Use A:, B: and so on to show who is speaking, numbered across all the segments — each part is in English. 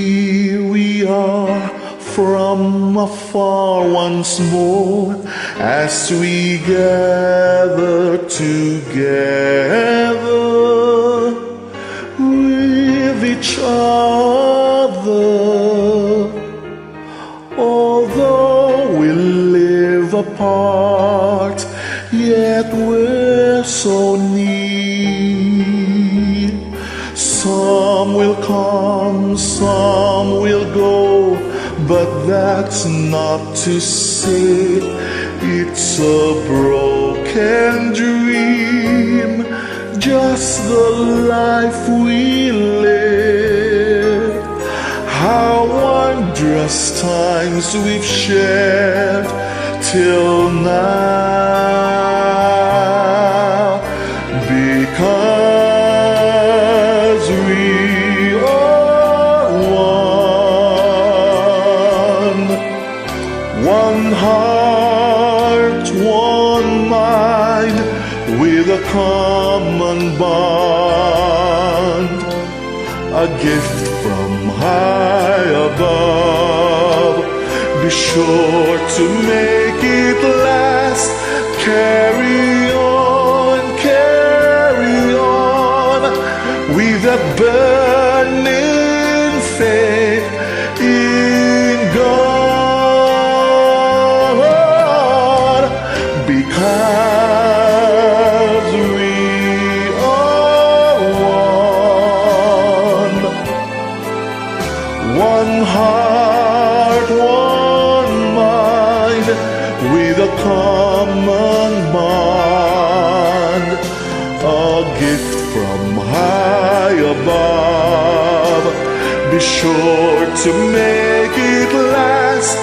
A: Here we are from afar once more as we gather together with each other. Although we live apart, yet we're so near. Some will come, some will go, but that's not to say it's a broken dream, just the life we live. How wondrous times we've shared till now, because we are one heart, one mind, with a common bond, a gift from high above. Be sure to make it last. Carry on with that burning faith in God, because we are one heart, one mind, with a common bond, a gift from high above. Be sure to make it last.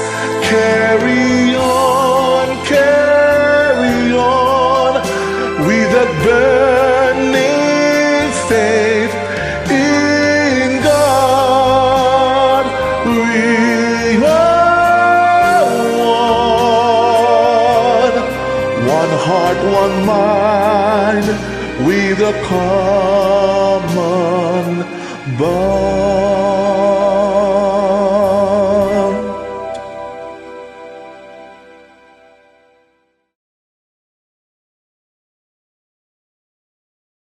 A: Carry on with a burning faith in God. We are one heart, one mind, with a common bond.